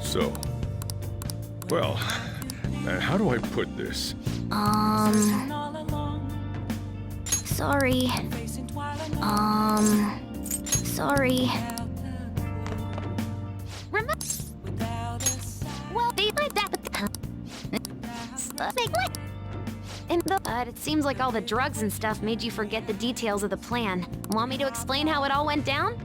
So, well, how do I put this? Sorry. Sorry. Remember? Well, they like that. But it seems like all the drugs and stuff made you forget the details of the plan. Want me to explain how it all went down?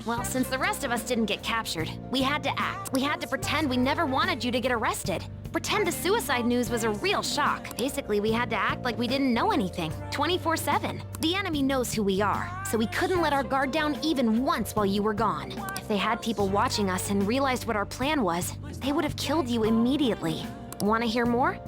Well, since the rest of us didn't get captured, we had to act. We had to pretend we never wanted you to get arrested. Pretend the suicide news was a real shock. Basically, we had to act like we didn't know anything, 24/7. The enemy knows who we are, so we couldn't let our guard down even once while you were gone. If they had people watching us and realized what our plan was, they would have killed you immediately. Want to hear more?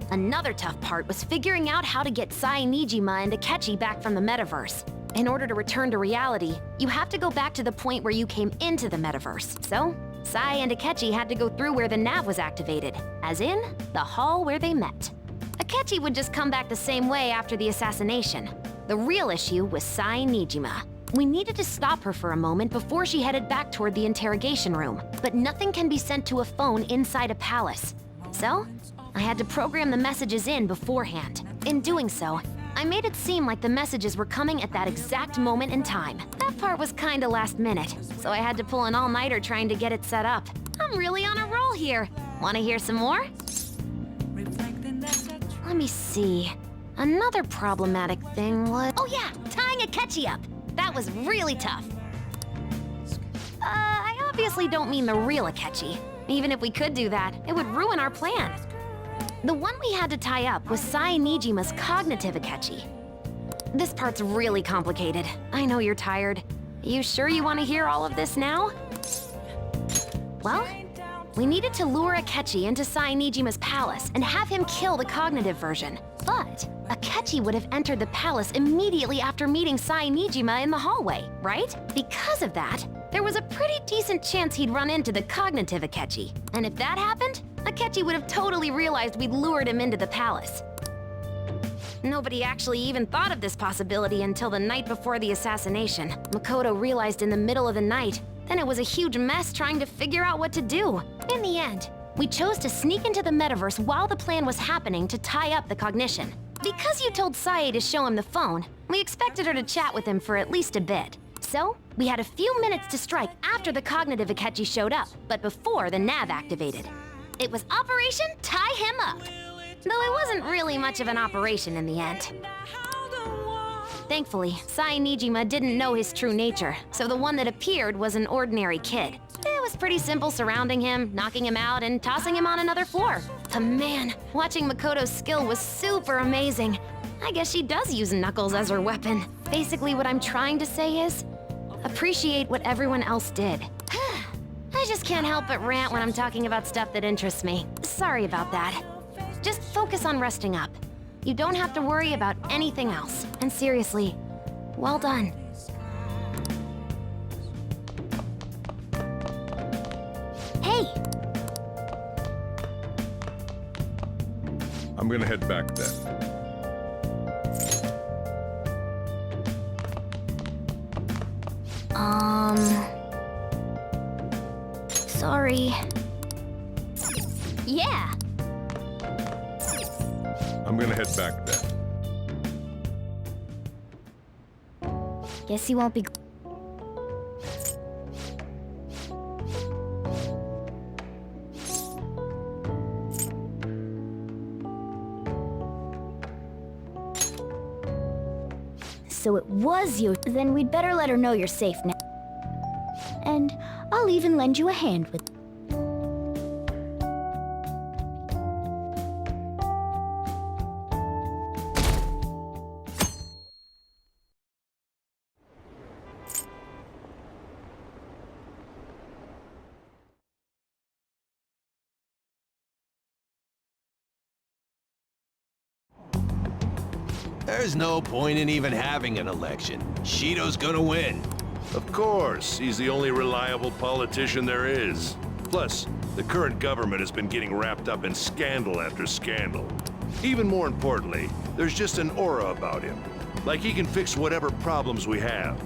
Another tough part was figuring out how to get Sai Nijima and Akechi back from the metaverse. In order to return to reality, you have to go back to the point where you came into the metaverse. So, Sai and Akechi had to go through where the nav was activated, as in, the hall where they met. Akechi would just come back the same way after the assassination. The real issue was Sai Nijima. We needed to stop her for a moment before she headed back toward the interrogation room, but nothing can be sent to a phone inside a palace. So, I had to program the messages in beforehand. In doing so, I made it seem like the messages were coming at that exact moment in time. That part was kinda last minute, so I had to pull an all-nighter trying to get it set up. I'm really on a roll here. Wanna hear some more? Let me see. Another problematic thing was... Oh yeah, tying Akechi up. That was really tough. I obviously don't mean the real Akechi. Even if we could do that, it would ruin our plan. The one we had to tie up was Sai Nijima's cognitive Akechi. This part's really complicated. I know you're tired. You sure you want to hear all of this now? Well, we needed to lure Akechi into Sai Nijima's palace and have him kill the cognitive version. But Akechi would have entered the palace immediately after meeting Sai Nijima in the hallway, right? Because of that, there was a pretty decent chance he'd run into the cognitive Akechi. And if that happened, Akechi would have totally realized we'd lured him into the palace. Nobody actually even thought of this possibility until the night before the assassination. Makoto realized in the middle of the night. Then it was a huge mess trying to figure out what to do. In the end, we chose to sneak into the metaverse while the plan was happening to tie up the cognition. Because you told Sae to show him the phone, we expected her to chat with him for at least a bit. So, we had a few minutes to strike after the cognitive Akechi showed up, but before the nav activated. It was Operation Tie Him Up. Though it wasn't really much of an operation in the end. Thankfully, Sai Nijima didn't know his true nature, so the one that appeared was an ordinary kid. It was pretty simple surrounding him, knocking him out, and tossing him on another floor. But man, watching Makoto's skill was super amazing. I guess she does use knuckles as her weapon. Basically what I'm trying to say is, appreciate what everyone else did. I just can't help but rant when I'm talking about stuff that interests me. Sorry about that. Just focus on resting up. You don't have to worry about anything else. And seriously, well done. Hey! I'm gonna head back then. Sorry. Yeah! I'm gonna head back then. Guess you won't be... So it was you. Then we'd better let her know you're safe now. And I'll even lend you a hand with... There's no point in even having an election. Shido's gonna win. Of course, he's the only reliable politician there is. Plus, the current government has been getting wrapped up in scandal after scandal. Even more importantly, there's just an aura about him. Like he can fix whatever problems we have.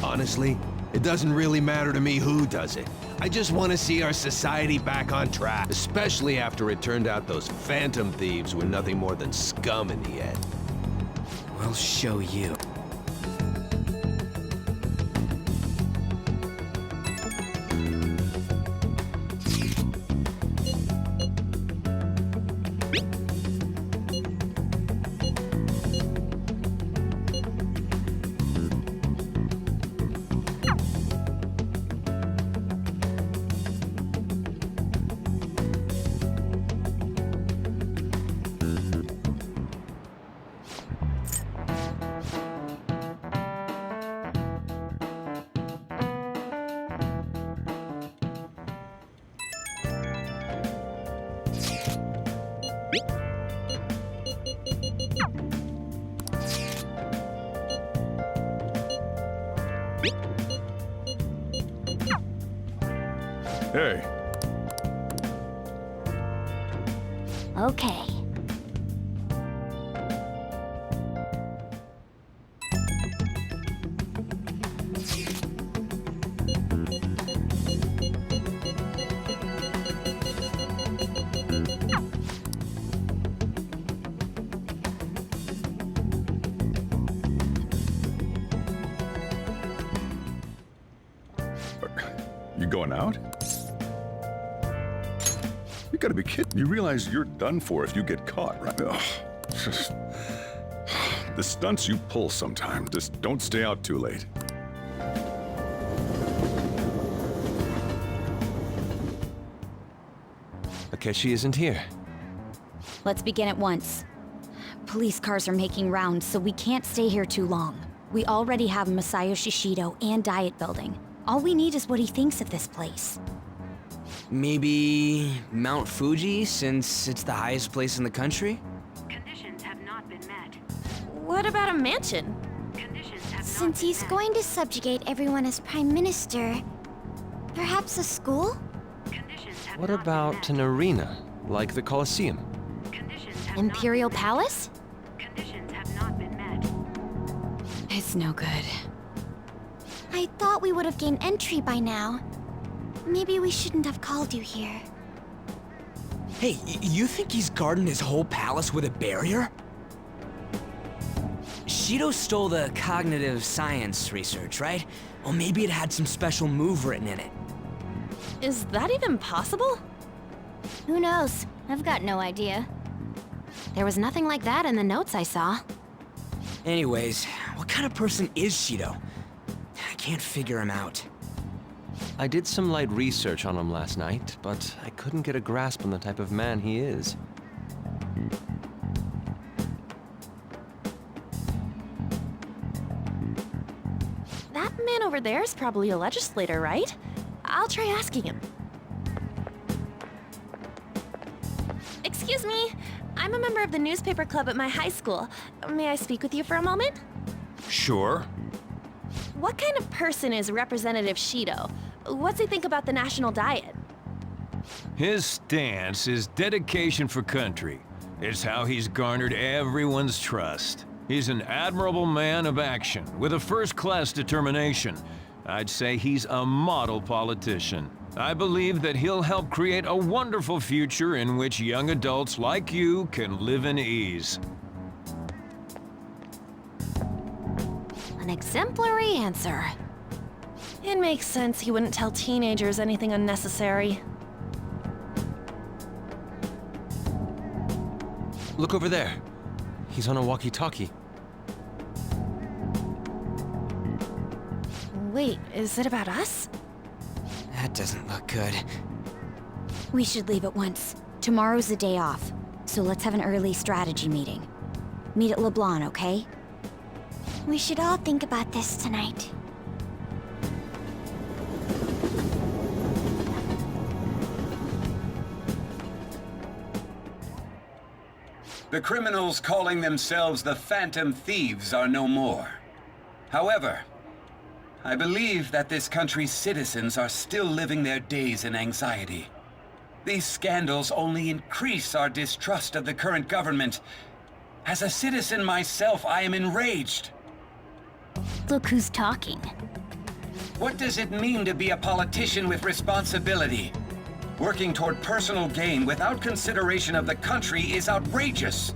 Honestly, It doesn't really matter to me who does it. I just want to see our society back on track, especially after it turned out those phantom thieves were nothing more than scum in the end. We'll show you. Hey, Okay. you going out? You gotta be kidding. You realize you're done for if you get caught, right? Ugh. Just... The stunts you pull sometime, just don't stay out too late. Akechi isn't here. Let's begin at once. Police cars are making rounds, so we can't stay here too long. We already have Masayoshi Shido and Diet Building. All we need is what he thinks of this place. Maybe Mount Fuji, since it's the highest place in the country? Conditions have not been met. What about a mansion? Conditions have Since not been he's met. going to subjugate everyone as Prime Minister, perhaps a school? Conditions have What not about been an arena, like the Colosseum? met. Conditions have Imperial not been Palace? met. Conditions have not been met. It's no good. I thought we would have gained entry by now. Maybe we shouldn't have called you here. Hey, you think he's guarding his whole palace with a barrier? Shido stole the cognitive science research, right? Well, maybe it had some special move written in it. Is that even possible? Who knows? I've got no idea. There was nothing like that in the notes I saw. Anyways, what kind of person is Shido? I can't figure him out. I did some light research on him last night, but I couldn't get a grasp on the type of man he is. That man over there is probably a legislator, right? I'll try asking him. Excuse me. I'm a member of the newspaper club at my high school. May I speak with you for a moment? Sure. What kind of person is Representative Shido? What's he think about the national diet? His stance is dedication for country. It's how he's garnered everyone's trust. He's an admirable man of action, with a first-class determination. I'd say he's a model politician. I believe that he'll help create a wonderful future in which young adults like you can live in ease. An exemplary answer. It makes sense he wouldn't tell teenagers anything unnecessary. Look over there. He's on a walkie-talkie. Wait, is it about us? That doesn't look good. We should leave at once. Tomorrow's the day off, so let's have an early strategy meeting. Meet at LeBlanc, okay? We should all think about this tonight. The criminals calling themselves the Phantom Thieves are no more. However, I believe that this country's citizens are still living their days in anxiety. These scandals only increase our distrust of the current government. As a citizen myself, I am enraged. Look who's talking. What does it mean to be a politician with responsibility? Working toward personal gain without consideration of the country is outrageous.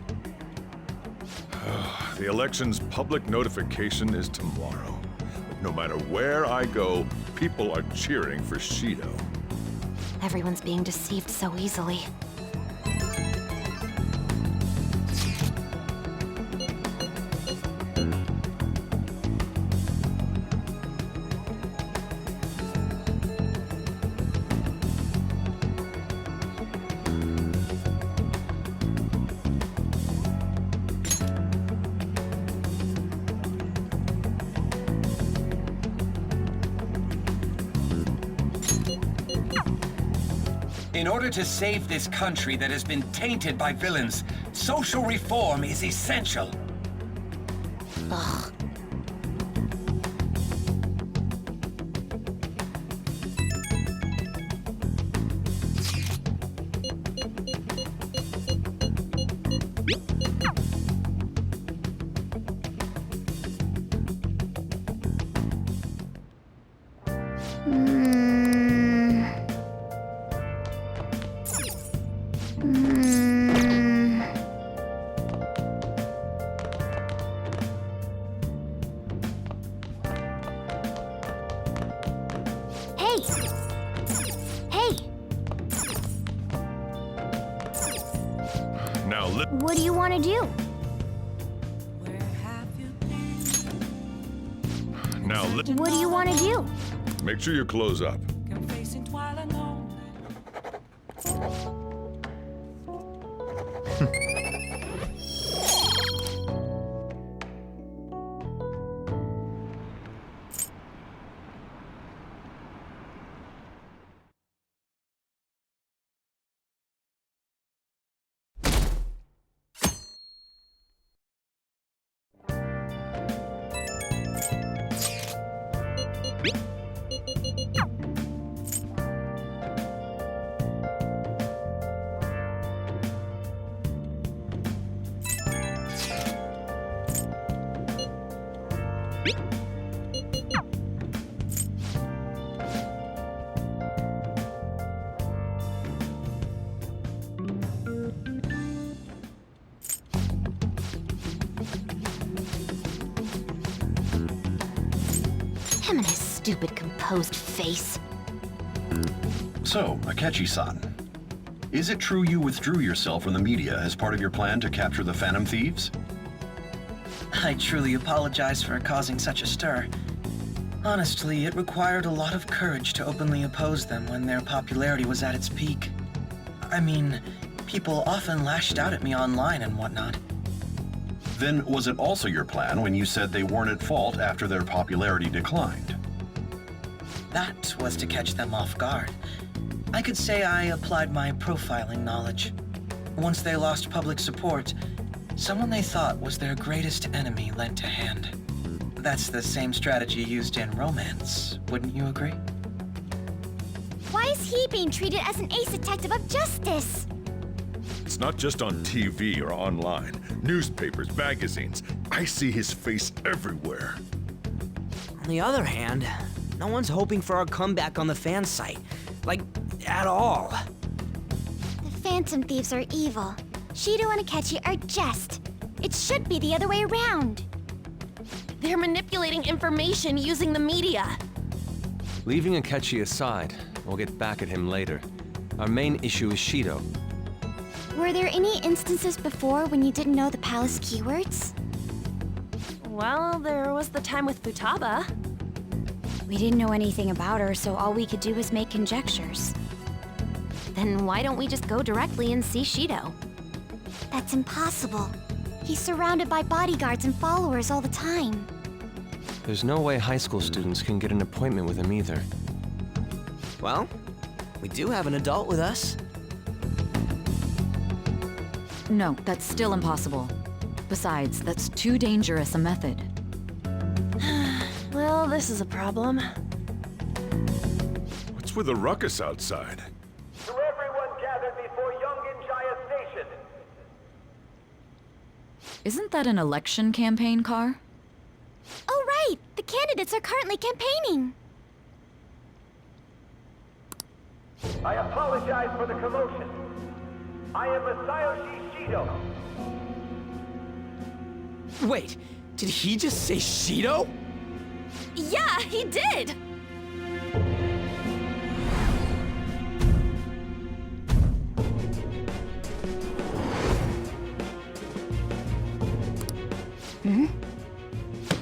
The election's public notification is tomorrow. But no matter where I go, people are cheering for Shido. Everyone's being deceived so easily. In order to save this country that has been tainted by villains, social reform is essential. Ugh. Hey! Hey! Now, What do you want to do? What do you want to do? make sure you close up. Him and his stupid composed face. So, Akechi-san, is it true you withdrew yourself from the media as part of your plan to capture the Phantom Thieves? I truly apologize for causing such a stir. Honestly, it required a lot of courage to openly oppose them when their popularity was at its peak. I mean, people often lashed out at me online and whatnot. Then was it also your plan when you said they weren't at fault after their popularity declined? That was to catch them off guard. I could say I applied my profiling knowledge. Once they lost public support, someone they thought was their greatest enemy lent a hand. That's the same strategy used in romance, wouldn't you agree? Why is he being treated as an ace detective of justice? It's not just on TV or online. Newspapers, magazines. I see his face everywhere. On the other hand, no one's hoping for our comeback on the fan site. Like, at all. The Phantom Thieves are evil. Shido and Akechi are just. It should be the other way around. They're manipulating information using the media. Leaving Akechi aside, we'll get back at him later. Our main issue is Shido. Were there any instances before when you didn't know the palace keywords? Well, there was the time with Futaba. We didn't know anything about her, so all we could do was make conjectures. Then why don't we just go directly and see Shido? That's impossible. He's surrounded by bodyguards and followers all the time. There's no way high school students can get an appointment with him either. Well, we do have an adult with us. No, that's still impossible. Besides, that's too dangerous a method. Well, this is a problem. What's with the ruckus outside? To everyone gathered before Yongin Jaya Station. Isn't that an election campaign car? Oh, right! The candidates are currently campaigning. I apologize for the commotion. I am Masayoshi Shido. Wait, did he just say Shido? Yeah, he did!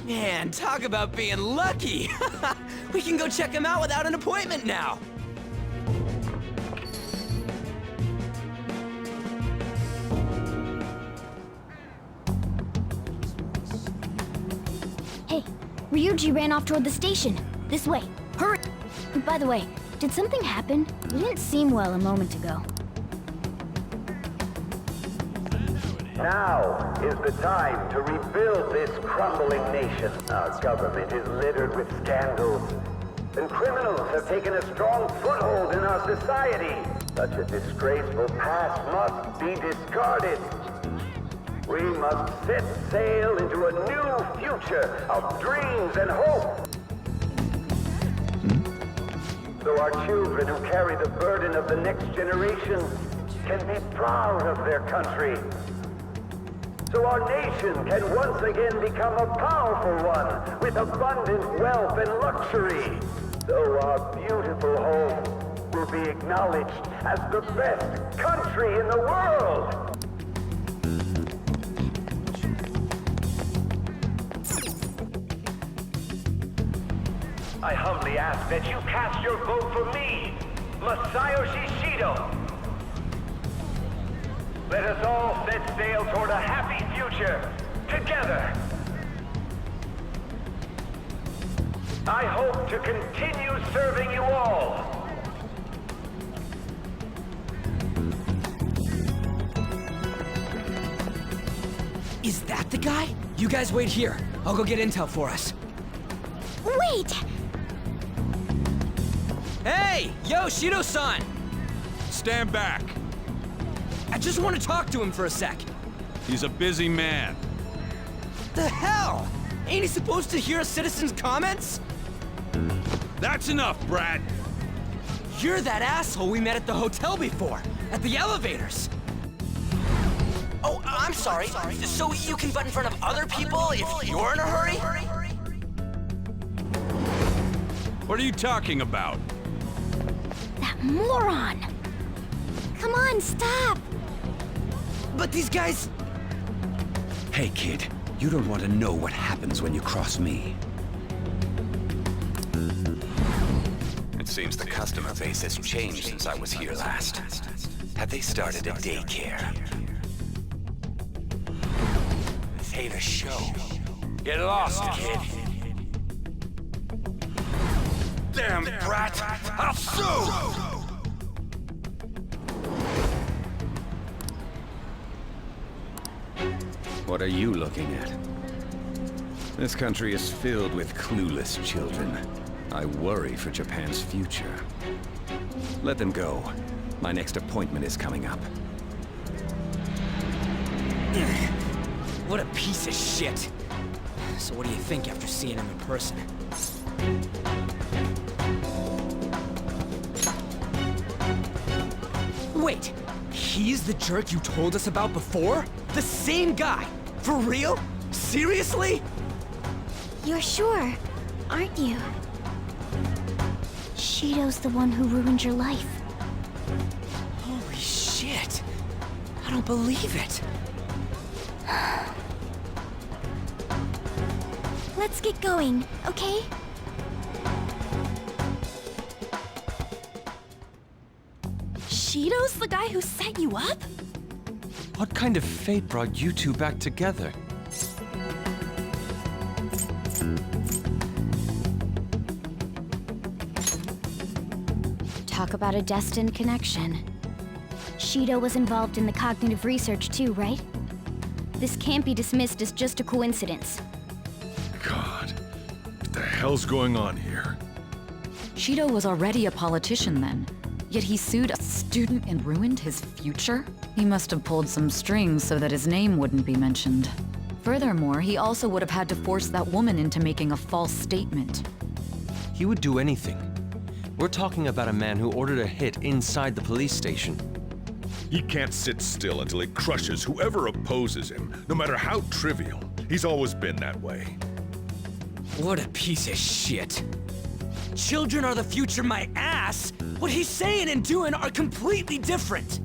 Man, talk about being lucky! We can go check him out without an appointment now! Hey, Ryuji ran off toward the station. This way. Hurry! By the way, did something happen? You didn't seem well a moment ago. Now is the time to rebuild this crumbling nation. Our government is littered with scandals, and criminals have taken a strong foothold in our society. Such a disgraceful past must be discarded. We must set sail into a new future of dreams and hope. So our children who carry the burden of the next generation can be proud of their country. So our nation can once again become a powerful one with abundant wealth and luxury. So our beautiful home will be acknowledged as the best country in the world. I humbly ask that you cast your vote for me, Masayoshi Shido. Let us all set sail toward a happy future, together. I hope to continue serving you all. Is that the guy? You guys wait here. I'll go get intel for us. Wait! Hey! Yo, Shido-san! Stand back. I just want to talk to him for a sec. He's a busy man. The hell? Ain't he supposed to hear a citizen's comments? That's enough, Brad. You're that asshole we met at the hotel before, at the elevators. Oh, I'm sorry. So you can butt in front of other people if you're in a hurry? What are you talking about? That moron! Come on, stop! But these guys... Hey, kid. You don't want to know what happens when you cross me. It seems the customer base has changed since I was here last. Have they started a daycare? This ain't a show. Get lost, kid. Damn brat! I'll sue! What are you looking at? This country is filled with clueless children. I worry for Japan's future. Let them go. My next appointment is coming up. What a piece of shit. So what do you think after seeing him in person? Wait, he's the jerk you told us about before? The same guy? For real? Seriously? You're sure, aren't you? Shido's the one who ruined your life. Holy shit. I don't believe it. Let's get going, okay? Shido's the guy who set you up? What kind of fate brought you two back together? Talk about a destined connection. Shido was involved in the cognitive research too, right? This can't be dismissed as just a coincidence. God, what the hell's going on here? Shido was already a politician then, yet he sued a student and ruined his future? He must have pulled some strings so that his name wouldn't be mentioned. Furthermore, he also would have had to force that woman into making a false statement. He would do anything. We're talking about a man who ordered a hit inside the police station. He can't sit still until he crushes whoever opposes him, no matter how trivial. He's always been that way. What a piece of shit. Children are the future, my ass! What he's saying and doing are completely different!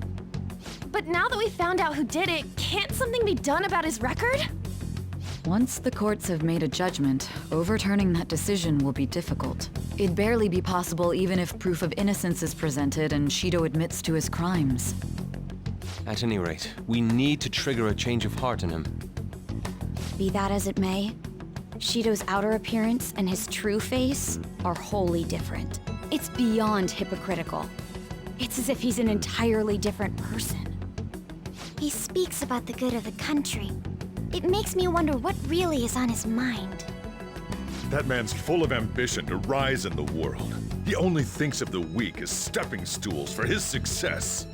But now that we found out who did it, can't something be done about his record? Once the courts have made a judgment, overturning that decision will be difficult. It'd barely be possible even if proof of innocence is presented and Shido admits to his crimes. At any rate, we need to trigger a change of heart in him. Be that as it may, Shido's outer appearance and his true face are wholly different. It's beyond hypocritical. It's as if he's an entirely different person. He speaks about the good of the country. It makes me wonder what really is on his mind. That man's full of ambition to rise in the world. He only thinks of the weak as stepping stools for his success.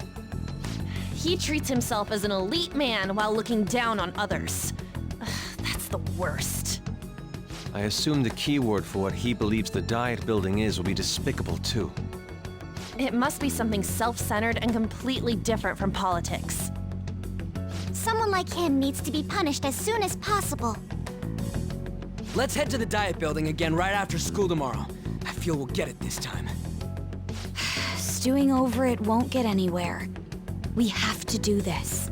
He treats himself as an elite man while looking down on others. Ugh, that's the worst. I assume the key word for what he believes the Diet Building is will be despicable too. It must be something self-centered and completely different from politics. Someone like him needs to be punished as soon as possible. Let's head to the Diet Building again right after school tomorrow. I feel we'll get it this time. Stewing over it won't get anywhere. We have to do this.